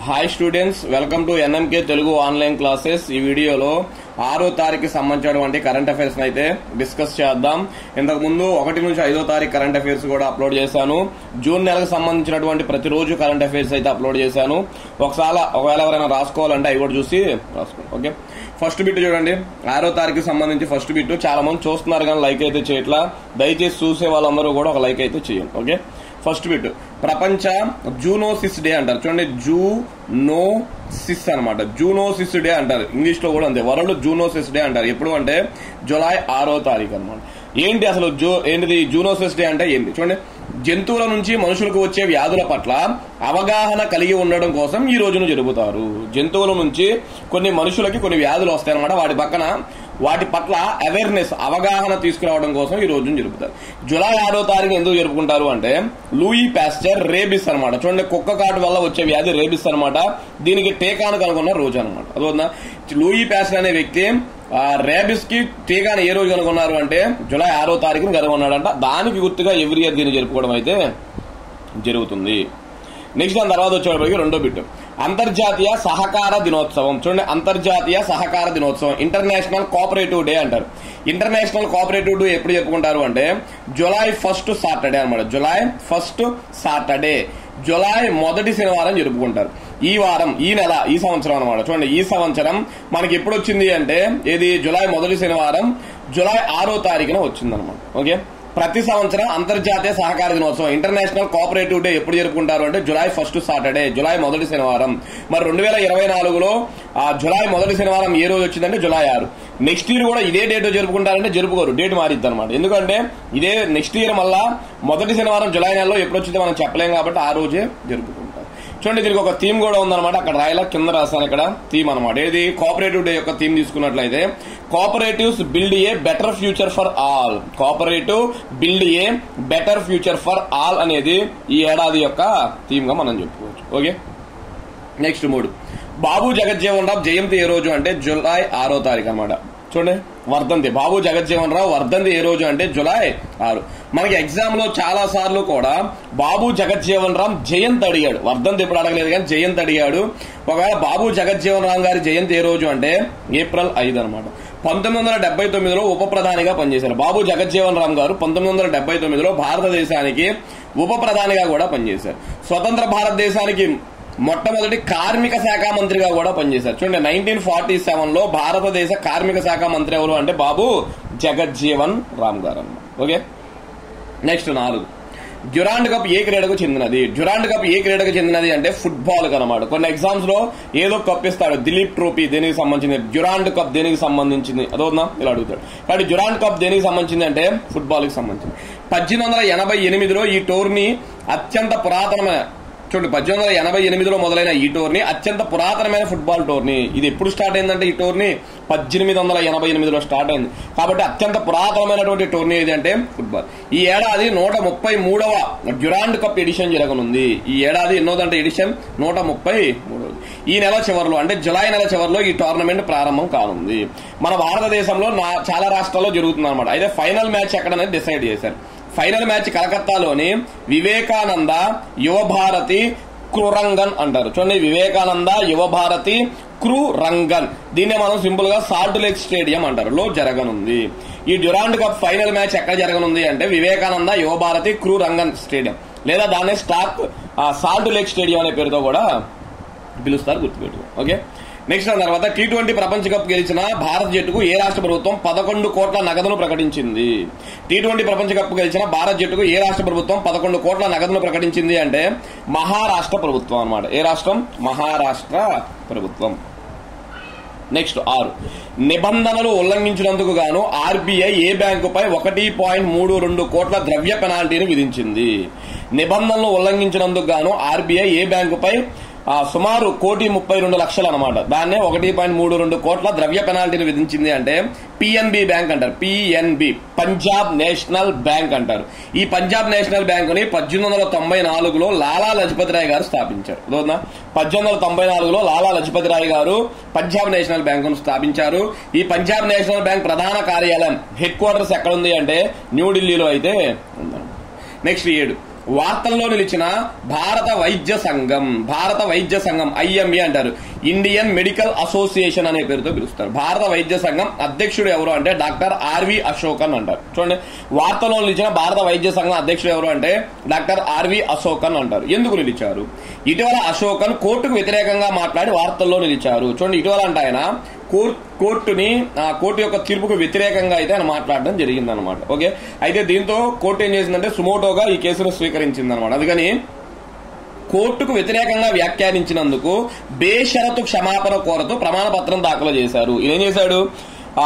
Hi students, welcome to NMK Telugu online classes. ఈ వీడియోలో 6వ తారీఖుకి సంబంధించినటువంటి కరెంట్ అఫైర్స్ అయితే డిస్కస్ చేద్దాం. ఇంతకు ముందు 1 నుంచి 5వ తారీఖు కరెంట్ అఫైర్స్ కూడా అప్లోడ్ చేశాను. జూన్ నెలకు సంబంధించినటువంటి ప్రతిరోజు కరెంట్ అఫైర్స్ అయితే అప్లోడ్ చేశాను. ఒకవేళ ఎవరైనా రాసుకోవాలంటే అవి కూడా చూసి రాసుకోండి. ఓకే, ఫస్ట్ బిట్ చూడండి. 6వ తారీఖుకి సంబంధించి ఫస్ట్ బిట్. చాలా మంది చూస్తున్నారు కానీ లైక్ అయితే చేయట్లా. దయచేసి చూసే వాళ్ళందరూ కూడా ఒక లైక్ అయితే చేయండి. ఓకే, ఫస్ట్ బిట్ ప్రపంచ జూనోసిస్ డే అంటారు. చూడండి, జూనోసిస్ అనమాట. జూనోసిస్ డే అంటారు. ఇంగ్లీష్ లో కూడా అంతే, వరల్డ్ జూనోసిస్ డే అంటారు. ఎప్పుడు అంటే జూలై 6వ తారీఖు అనమాట. ఏంటి అసలు ఏంటిది జూనోసిస్ డే అంటే ఏంటి? చూడండి, జంతువుల నుంచి మనుషులకు వచ్చే వ్యాధుల పట్ల అవగాహన కలిగి ఉండడం కోసం ఈ రోజును జరుపుతారు. జంతువుల నుంచి కొన్ని మనుషులకి కొన్ని వ్యాధులు వస్తాయన్నమాట. వాటి పట్ల అవేర్నెస్, అవగాహన తీసుకురావడం కోసం ఈ రోజును జరుపుతారు. జూలై 6వ తారీఖు ఎందుకు జరుపుకుంటారు అంటే లూయి పాస్చర్ రేబిస్ అనమాట. చూడండి, కుక్క కాటు వల్ల వచ్చే వ్యాధి రేబిస్ అనమాట. దీనికి టీకాను కనుగొన్న రోజు అనమాట. అదొందా, లూయి పాస్చర్ అనే వ్యక్తి రేబిస్ కి టీకాను ఏ రోజు కనుగొన్నారు అంటే జూలై 6వ తారీఖుని కనుగొన్నాడంట. దానికి గుర్తుగా ఎవ్రీ ఇయర్ దీన్ని జరుపుకోవడం అయితే జరుగుతుంది. నెక్స్ట్ దాని తర్వాత వచ్చేటప్పటికి రెండో బిట్ అంతర్జాతీయ సహకార దినోత్సవం. చూడండి, అంతర్జాతీయ సహకార దినోత్సవం, ఇంటర్నేషనల్ కోఆపరేటివ్ డే అంటారు. ఇంటర్నేషనల్ కోఆపరేటివ్ డే ఎప్పుడు చెప్పుకుంటారు అంటే జూలై 1st సాటర్డే అనమాట. జూలై 1st సాటర్డే, జూలై మొదటి శనివారం జరుపుకుంటారు. ఈ వారం, ఈ నెల, ఈ సంవత్సరం అనమాట. చూడండి, ఈ సంవత్సరం మనకి ఎప్పుడు వచ్చింది అంటే ఏది జూలై మొదటి శనివారం జూలై 6వ తారీఖున వచ్చిందనమాట. ఓకే, ప్రతి సంవత్సరం అంతర్జాతీయ సహకార దినోత్సవం, ఇంటర్నేషనల్ కోఆపరేటివ్ డే ఎప్పుడు జరుపుకుంటారు అంటే జూలై 1st సాటర్డే, జూలై మొదటి శనివారం. మరి 2024లో జూలై మొదటి శనివారం ఏ రోజు వచ్చిందంటే జూలై 6. నెక్స్ట్ ఇయర్ కూడా ఇదే డేట్ జరుపుకుంటారంటే జరుపుకోరు, డేట్ మారిద్ది అనమాట. ఎందుకంటే ఇదే నెక్స్ట్ ఇయర్ మళ్ళా మొదటి శనివారం జూలై నెలలో ఎప్పుడు వచ్చిందో మనం చెప్పలేం కాబట్టి ఆ రోజే జరుపుకుంటారు. చూడండి, దీనికి ఒక థీమ్ కూడా ఉందన్నమాట. అక్కడ రాయలా, కింద రాస్తాను ఇక్కడ థీమ్ అనమాట. ఏది కోఆపరేటివ్ డే యొక్క థీమ్ తీసుకున్నట్లయితే cooperatives build a better future for all. Cooperative build a better future for all అనేది ఈ ఏడాది యొక్క థీమ్ గా మనం చెప్పుకోవచ్చు. ఓకే, నెక్స్ట్ 3 బాబు జగజ్జీవన్ రామ్ జయంతి ఏ రోజు అంటే జూలై 6వ తారీఖు అనమాట. చూడండి, వర్ధంతి, బాబు జగజ్జీవన్ రావు వర్ధంతి ఏ రోజు అంటే జూలై 6. మనకి ఎగ్జామ్ లో చాలా సార్లు కూడా బాబు జగజ్జీవన్ రామ్ జయంతి అడిగాడు, వర్ధంతి ఎప్పుడు అడగలేదు కానీ జయంతి అడిగాడు. ఒకవేళ బాబు జగజ్జీవన్ రామ్ గారి జయంతి ఏ రోజు అంటే ఏప్రిల్ 5 అనమాట. 1979లో ఉప ప్రధానిగా పనిచేశారు. బాబు జగజ్జీవన్ రామ్ గారు 1979లో భారతదేశానికి ఉప ప్రధానిగా కూడా పనిచేశారు. స్వతంత్ర భారతదేశానికి మొట్టమొదటి కార్మిక శాఖ మంత్రిగా కూడా పనిచేశారు. చూడండి, 1947లో భారతదేశ కార్మిక శాఖ మంత్రి ఎవరు అంటే బాబు జగజ్జీవన్ రామ్ గారు అన్నమాట. ఓకే, నెక్స్ట్ 4 డ్యూరాండ్ కప్ ఏ క్రీడకు చెందినది? డ్యూరాండ్ కప్ ఏ క్రీడకు చెందినది అంటే ఫుట్బాల్ అనమాట. కొన్ని ఎగ్జామ్స్ లో ఏదో కప్ ఇస్తాడు, దిలీప్ ట్రోఫీ దేనికి సంబంధించింది, డ్యూరాండ్ కప్ దేనికి సంబంధించింది, అదోనా ఇలా అడుగుతాడు. కాబట్టి డ్యూరాండ్ కప్ దేనికి సంబంధించింది అంటే ఫుట్బాల్ కి సంబంధించింది. 1888లో ఈ టోర్నీ అత్యంత పురాతనమైన, చూడండి, 1888లో మొదలైన ఈ టోర్నీ అత్యంత పురాతనమైన ఫుట్బాల్ టోర్నీ. ఇది ఎప్పుడు స్టార్ట్ అయిందంటే ఈ టోర్నీ 1888లో స్టార్ట్ అయింది. కాబట్టి అత్యంత పురాతనమైనటువంటి టోర్నీ ఏది అంటే ఫుట్బాల్. ఈ ఏడాది 133వ డ్యూరాండ్ కప్ ఎడిషన్ జరగనుంది. ఈ ఏడాది ఎన్నోదంటే ఎడిషన్ 133. ఈ నెల చివరిలో అంటే జూలై నెల చివరిలో ఈ టోర్నమెంట్ ప్రారంభం కానుంది. మన భారతదేశంలో చాలా రాష్ట్రాల్లో జరుగుతుంది అనమాట. అయితే ఫైనల్ మ్యాచ్ ఎక్కడనేది డిసైడ్ చేశారు. ఫైనల్ మ్యాచ్ కలకత్తాలోని వివేకానంద యువభారతి క్రురంగన్ అంటారు. చూడండి, వివేకానంద యువభారతి క్రురంగన్, దీన్నే మనం సింపుల్ గా సాల్ట్ లేక్ స్టేడియం అంటారు, లో జరగనుంది. ఈ డ్యూరాండ్ కప్ ఫైనల్ మ్యాచ్ ఎక్కడ జరగనుంది అంటే వివేకానంద యువభారతి క్రురంగన్ స్టేడియం, లేదా దాన్ని సాల్ట్ లేక్ స్టేడియం అనే పేరుతో కూడా పిలుస్తారు, గుర్తుపెట్టుకో. ఓకే, నెక్స్ట్ తర్వాత T20 ప్రపంచ కప్ గెలిచిన భారత జట్టుకు ఏ రాష్ట్ర ప్రభుత్వం 11 కోట్ల నగదును ప్రకటించింది? T20 ప్రపంచ కప్ గెలిచిన భారత జట్టుకు ఏ రాష్ట్ర ప్రభుత్వం 11 కోట్ల నగదును ప్రకటించింది అంటే మహారాష్ట్ర ప్రభుత్వం అనమాట. ఏ రాష్ట్రం? మహారాష్ట్ర ప్రభుత్వం. నెక్స్ట్ 6 నిబంధనలు ఉల్లంఘించినందుకు గాను ఆర్బీఐ ఏ బ్యాంకుపై 1.32 కోట్ల ద్రవ్య పెనాల్టీని విధించింది? నిబంధనలు ఉల్లంఘించినందుకు గాను ఆర్బీఐ ఏ బ్యాంకుపై సుమారు 1,32,00,000 అనమాట, దాన్నే 1.32 కోట్ల ద్రవ్య పెనాల్టీని విధించింది అంటే పిఎన్బి బ్యాంక్ అంటారు. పిఎన్బి, పంజాబ్ నేషనల్ బ్యాంక్ అంటారు. ఈ పంజాబ్ నేషనల్ బ్యాంకుని 1894లో లాలా లజపతి రాయ్ గారు స్థాపించారు. 1894లో లాలా లజపతి రాయ్ గారు పంజాబ్ నేషనల్ బ్యాంకును స్థాపించారు. ఈ పంజాబ్ నేషనల్ బ్యాంక్ ప్రధాన కార్యాలయం, హెడ్ క్వార్టర్స్ ఎక్కడ ఉంది అంటే న్యూఢిల్లీలో అయితే ఉందన్నమాట. నెక్స్ట్ 7 వార్తల్లో నిలిచిన భారత వైద్య సంఘం IMA అంటారు, ఇండియన్ మెడికల్ అసోసియేషన్ అనే పేరుతో పిలుస్తారు. భారత వైద్య సంఘం అధ్యక్షుడు ఎవరు అంటే డాక్టర్ RV అశోకన్ అంటారు. చూడండి, వార్తల్లో నిలిచిన భారత వైద్య సంఘం అధ్యక్షుడు ఎవరు అంటే డాక్టర్ RV అశోకన్ అంటారు. ఎందుకు నిలిచారు? ఇటీవల అశోకన్ కోర్టుకు వ్యతిరేకంగా మాట్లాడి వార్తల్లో నిలిచారు. చూడండి, ఇటీవల అంటే ఆయన కోర్టు యొక్క తీర్పుకు వ్యతిరేకంగా అయితే ఆయన మాట్లాడడం జరిగింది అనమాట. ఓకే, అయితే దీంతో కోర్టు ఏం చేసిందంటే సుమోటోగా ఈ కేసును స్వీకరించింది అనమాట. అందుకని కోర్టుకు వ్యతిరేకంగా వ్యాఖ్యానించినందుకు బేషరతు క్షమాపణ కోరుతూ ప్రమాణ పత్రం దాఖలు చేశారు. ఇదేం చేశాడు?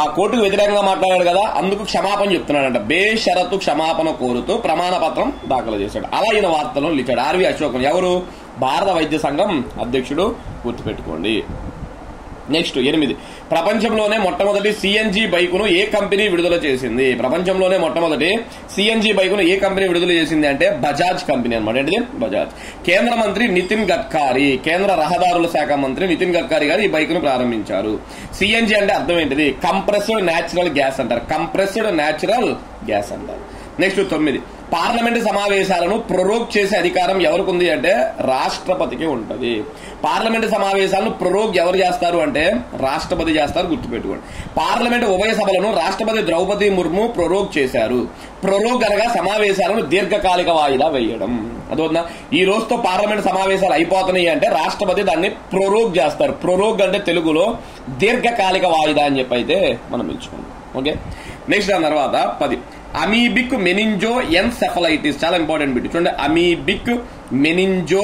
ఆ కోర్టుకు వ్యతిరేకంగా మాట్లాడాడు కదా, అందుకు క్షమాపణ చెప్తున్నాడంట. బేషరతు క్షమాపణ కోరుతూ ప్రమాణ పత్రం దాఖలు చేశాడు. అలా ఈయన వార్తల్లో నిలిచాడు. RV అశోకన్ ఎవరు? భారత వైద్య సంఘం అధ్యక్షుడు, గుర్తుపెట్టుకోండి. నెక్స్ట్ 8, ప్రపంచంలోనే మొట్టమొదటి CNG బైకును ఏ కంపెనీ విడుదల చేసింది? ప్రపంచంలోనే మొట్టమొదటి CNG బైకును ఏ కంపెనీ విడుదల చేసింది అంటే బజాజ్ కంపెనీ అనమాట. ఏంటిది? బజాజ్. కేంద్ర మంత్రి నితిన్ గడ్కరీ, కేంద్ర రహదారుల శాఖ మంత్రి నితిన్ గడ్కరీ గారు ఈ బైకును ప్రారంభించారు. CNG అంటే అర్థం ఏంటిది? కంప్రెస్డ్ న్యాచురల్ గ్యాస్ అంటారు. కంప్రెస్డ్ న్యాచురల్ గ్యాస్ అంటారు. నెక్స్ట్ 9, పార్లమెంటు సమావేశాలను ప్రొరోగ్ చేసే అధికారం ఎవరికి ఉంది అంటే రాష్ట్రపతికి ఉంటది. పార్లమెంటు సమావేశాలను ప్రొరోగ్ ఎవరు చేస్తారు అంటే రాష్ట్రపతి చేస్తారు, గుర్తుపెట్టుకోండి. పార్లమెంటు ఉభయ సభలను రాష్ట్రపతి ద్రౌపది ముర్ము ప్రొరోగ్ చేశారు. ప్రొరోగ్ అనగా సమావేశాలను దీర్ఘకాలిక వాయిదా వేయడం. అదొద్దా, ఈ రోజుతో పార్లమెంటు సమావేశాలు అయిపోతున్నాయి అంటే రాష్ట్రపతి దాన్ని ప్రొరోగ్ చేస్తారు. ప్రొరోగ్ అంటే తెలుగులో దీర్ఘకాలిక వాయిదా అని చెప్పి అయితే మనం పిలుచుకున్నాం. ఓకే, నెక్స్ట్ దాని తర్వాత 10, అమీబిక్ మెనింజో ఎన్సెఫలైటిస్. చాలా ఇంపార్టెంట్ బిట్. చూడండి, అమీబిక్ మెనింజో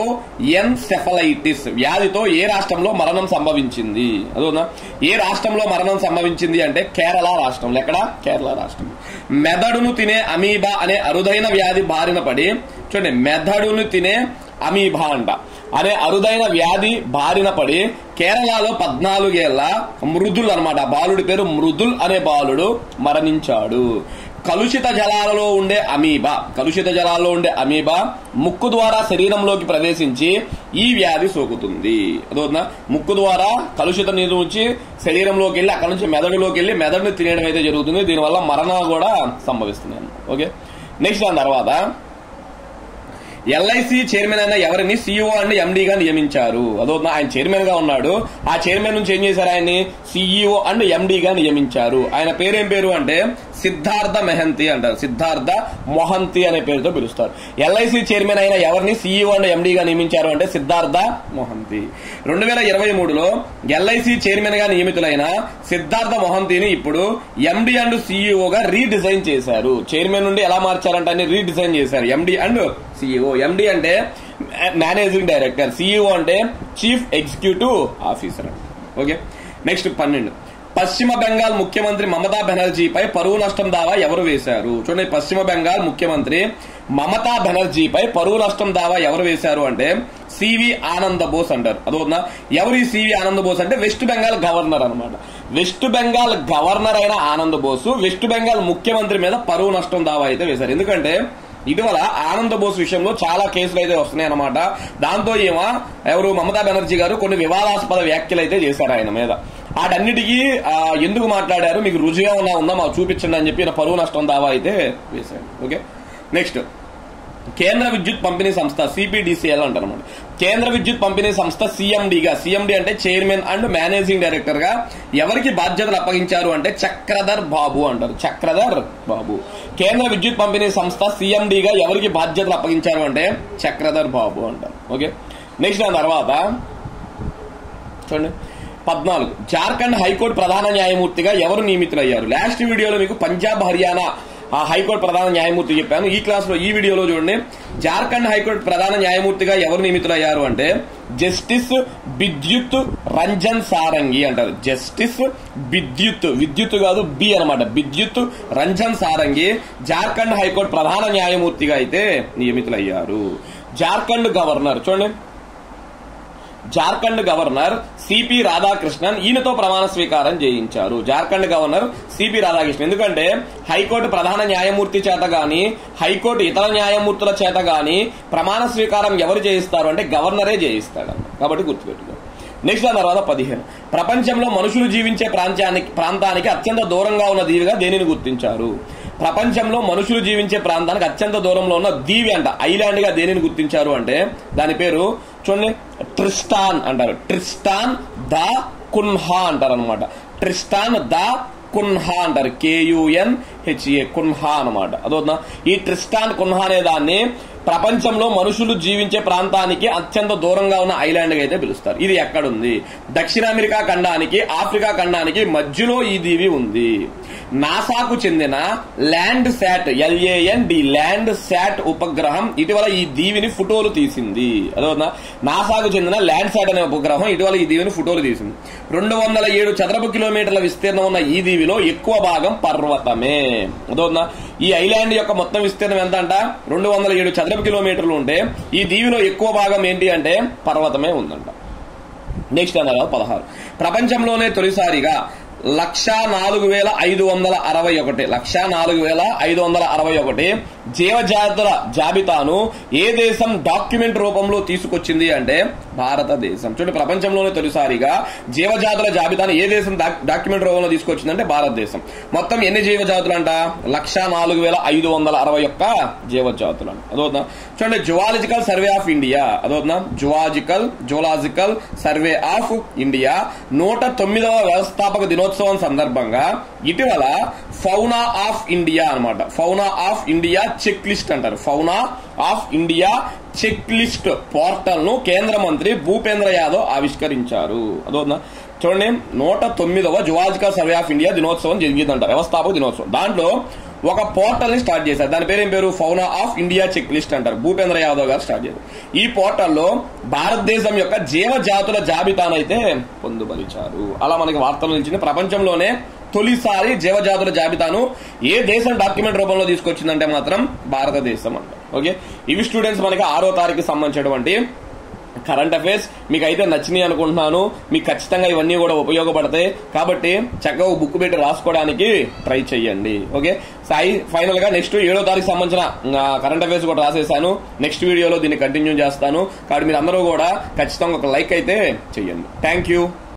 ఎన్సెఫలైటిస్ వ్యాధితో ఏ రాష్ట్రంలో మరణం సంభవించింది? అదోనా, ఏ రాష్ట్రంలో మరణం సంభవించింది అంటే కేరళ రాష్ట్రంలో. ఎక్కడ? కేరళ రాష్ట్రం. మెదడును తినే అమీబా అనే అరుదైన వ్యాధి బారిన పడి, చూడండి, మెదడును తినే అమీబా అంట అనే అరుదైన వ్యాధి బారిన పడి కేరళలో 14 ఏళ్ల మృదుల్ అనమాట, బాలుడి పేరు మృదుల్ అనే బాలుడు మరణించాడు. కలుషిత జలాలలో ఉండే అమీబా ముక్కు ద్వారా శరీరంలోకి ప్రవేశించి ఈ వ్యాధి సోకుతుంది. అదవుతుందా, ముక్కు ద్వారా కలుషిత నీరు నుంచి శరీరంలోకి వెళ్ళి అక్కడ నుంచి మెదడులోకి వెళ్ళి మెదడుని తినేయడం అయితే జరుగుతుంది. దీనివల్ల మరణాలు కూడా సంభవిస్తున్నాయి. ఓకే, నెక్స్ట్ దాని తర్వాత LIC చైర్మన్ అయిన ఎవరిని CEO అండ్ MD గా నియమించారు? అదో ఆయన చైర్మన్ గా ఉన్నాడు, ఆ చైర్మన్ నుంచి ఏం చేశారు? ఆయన్ని CEO అండ్ MD గా నియమించారు. ఆయన పేరేం పేరు అంటే సిద్ధార్థ మెహంతి అంటారు. సిద్ధార్థ మొహంతి అనే పేరుతో పిలుస్తారు. LIC చైర్మన్ అయిన ఎవరిని CEO అండ్ MD గా నియమించారు అంటే సిద్ధార్థ మొహంతి. 2023లో LIC చైర్మన్ గా నియమితులైన సిద్ధార్థ మొహంతిని ఇప్పుడు MD అండ్ CEO గా రీడిజైన్ చేశారు. చైర్మన్ నుండి ఎలా మార్చారంటే అన్ని రీడిజైన్ చేశారు. MD and CEO. MD అంటే మేనేజింగ్ డైరెక్టర్, CEO అంటే chief executive officer. Okay, next 12, పశ్చిమ బెంగాల్ ముఖ్యమంత్రి మమతా బెనర్జీపై పరువు నష్టం దావా ఎవరు వేశారు? చూడండి, పశ్చిమ బెంగాల్ ముఖ్యమంత్రి మమతా బెనర్జీపై పరువు నష్టం దావా ఎవరు వేశారు అంటే CV ఆనంద బోస్ అంటారు. అదవుతుందా, ఎవరు ఈ CV ఆనంద బోస్ అంటే వెస్ట్ బెంగాల్ గవర్నర్ అనమాట. వెస్ట్ బెంగాల్ గవర్నర్ అయిన ఆనంద బోసు వెస్ట్ బెంగాల్ ముఖ్యమంత్రి మీద పరువు నష్టం దావా అయితే వేశారు. ఎందుకంటే ఇటీవల ఆనంద బోస్ విషయంలో చాలా కేసులు అయితే వస్తున్నాయి అనమాట. దాంతో ఎవరు మమతా బెనర్జీ గారు కొన్ని వివాదాస్పద వ్యాఖ్యలు అయితే చేశారు ఆయన మీద. వాటన్నిటికీ ఎందుకు మాట్లాడారు, మీకు రుజుగా ఉందా మాకు చూపించండి అని చెప్పి పరువు నష్టం దావా అయితే వేశారు. ఓకే, నెక్స్ట్ కేంద్ర విద్యుత్ పంపిణీ సంస్థ CPDCL అంటారు అనమాట. కేంద్ర విద్యుత్ పంపిణీ సంస్థ CMD అంటే చైర్మన్ అండ్ మేనేజింగ్ డైరెక్టర్ గా ఎవరికి బాధ్యతలు అప్పగించారు అంటే చక్రధర్ బాబు అంటారు. చక్రధర్ బాబు. కేంద్ర విద్యుత్ పంపిణీ సంస్థ CMD గా ఎవరికి బాధ్యతలు అప్పగించారు అంటే చక్రధర్ బాబు అంటారు. ఓకే, నెక్స్ట్ దాని తర్వాత చూడండి 14, జార్ఖండ్ హైకోర్టు ప్రధాన న్యాయమూర్తిగా ఎవరు నియమితులయ్యారు? లాస్ట్ వీడియోలో మీకు పంజాబ్ హర్యానా హైకోర్టు ప్రధాన న్యాయమూర్తి చెప్పాను. ఈ వీడియోలో చూడండి, జార్ఖండ్ హైకోర్టు ప్రధాన న్యాయమూర్తిగా ఎవరు నియమితులయ్యారు అంటే జస్టిస్ బిద్యుత్ రంజన్ సారంగి అంటారు. జస్టిస్ విద్యుత్ కాదు బి అనమాట, బిద్యుత్ రంజన్ సారంగి జార్ఖండ్ హైకోర్టు ప్రధాన న్యాయమూర్తిగా అయితే నియమితులయ్యారు. జార్ఖండ్ గవర్నర్ చూడండి, జార్ఖండ్ గవర్నర్ CP రాధాకృష్ణన్ ఈయనతో ప్రమాణ స్వీకారం చేయించారు. Jharkhand governor CP Radhakrishnan. ఎందుకంటే హైకోర్టు ప్రధాన న్యాయమూర్తి చేత గాని హైకోర్టు ఇతర న్యాయమూర్తుల చేత గాని ప్రమాణ స్వీకారం ఎవరు చేయిస్తారు అంటే గవర్నరే చేయిస్తాడు. కాబట్టి గుర్తుపెట్టుకో. నెక్స్ట్ దాని తర్వాత 15, ప్రపంచంలో మనుషులు జీవించే ప్రాంతానికి అత్యంత దూరంగా ఉన్న దీవిగా దేనిని గుర్తించారు? ప్రపంచంలో మనుషులు జీవించే ప్రాంతానికి అత్యంత దూరంలో ఉన్న దీవి అంట. ఐలాండ్ గా దేనిని గుర్తించారు అంటే దాని పేరు చూడండి ట్రిస్టాన్ అంటారు. ట్రిస్టాన్ ద కున్హా అంటారు అనమాట. ట్రిస్టాన్ ద కున్హా అంటారు. KUNHA కున్హా అనమాట. అదవుతుందా? ఈ ట్రిస్టాన్ కున్హా అనే దాన్ని ప్రపంచంలో మనుషులు జీవించే ప్రాంతానికి అత్యంత దూరంగా ఉన్న ఐలాండ్ గా అయితే పిలుస్తారు. ఇది ఎక్కడుంది? దక్షిణ అమెరికా ఖండానికి ఆఫ్రికా ఖండానికి మధ్యలో ఈ దీవి ఉంది. నాసాకు చెందిన land SAT LAND land SAT ఉపగ్రహం ఇటీవల ఈ దీవిని ఫోటోలు తీసింది. అదవుతుందా? నాసాకు చెందిన ల్యాండ్ శాట్ అనే ఉపగ్రహం ఇటీవల ఈ దీవిని ఫోటోలు తీసింది. 207 చదరపు కిలోమీటర్ల విస్తీర్ణం ఉన్న ఈ దీవిలో ఎక్కువ భాగం పర్వతమే. అదవుతుందా? ఈ ఐలాండ్ యొక్క మొత్తం విస్తీర్ణం ఎంత అంట? 207 చదరపు కిలోమీటర్లు ఉంటే ఈ దీవిలో ఎక్కువ భాగం ఏంటి అంటే పర్వతమే ఉందంట. నెక్స్ట్ అన్నారు 16. ప్రపంచంలోనే తొలిసారిగా 1,04,561 జీవజాతుల జాబితాను ఏ దేశం డాక్యుమెంట్ రూపంలో తీసుకొచ్చింది అంటే భారతదేశం. చూడండి, ప్రపంచంలోనే తొలిసారిగా జీవజాతుల జాబితాను ఏ దేశం డాక్యుమెంట్ రూపంలో తీసుకొచ్చిందంటే భారతదేశం. మొత్తం ఎన్ని జీవజాతులు అంట? 1,04,561 జీవజాతులు అంట. అదవుతుందా? చూడండి, జువాలజికల్ సర్వే ఆఫ్ ఇండియా. అదవుతుందా? జువాలజికల్ సర్వే ఆఫ్ ఇండియా 109వ వ్యవస్థాపక దినోత్సవం సందర్భంగా ఇటీవల ఫౌనా ఆఫ్ ఇండియా అనమాట. Fauna of India check list అంటారు. Fauna of India check list portal ను కేంద్ర మంత్రి భూపేంద్ర యాదవ్ ఆవిష్కరించారు. అదవుతుందా? చూడండి, 109వ జువాలజికల్ సర్వే ఆఫ్ ఇండియా దినోత్సవం జరిగిందంట, వ్యవస్థాపక దినోత్సవం. దాంట్లో ఒక పోర్టల్ ని స్టార్ట్ చేశారు. దాని పేరు ఏం పేరు? Fauna of India check list అంటారు. భూపేంద్ర యాదవ్ గారు స్టార్ట్ చేశారు. ఈ పోర్టల్లో భారతదేశం యొక్క జీవజాతుల జాబితానైతే పొందుపరిచారు. అలా మనకి వార్తలు నిలిచింది. ప్రపంచంలోనే తొలిసారి జీవజాతుల జాబితాను ఏ దేశం డాక్యుమెంట్ రూపంలో తీసుకొచ్చిందంటే మాత్రం భారతదేశం అంట. ఓకే, ఇవి స్టూడెంట్స్ మనకి 6వ తారీఖుకి సంబంధించినటువంటి కరెంట్ అఫైర్స్. మీకు అయితే నచ్చినాయి అనుకుంటున్నాను. మీకు ఖచ్చితంగా ఇవన్నీ కూడా ఉపయోగపడతాయి కాబట్టి చక్కగా బుక్ పెట్టి రాసుకోవడానికి ట్రై చేయండి. ఓకే, ఫైనల్ గా నెక్స్ట్ 7వ తారీఖు సంబంధించిన కరెంట్ అఫైర్స్ కూడా రాసేసాను. నెక్స్ట్ వీడియోలో దీన్ని కంటిన్యూ చేస్తాను కాబట్టి మీరు అందరూ కూడా ఖచ్చితంగా ఒక లైక్ అయితే చేయండి. Thank you.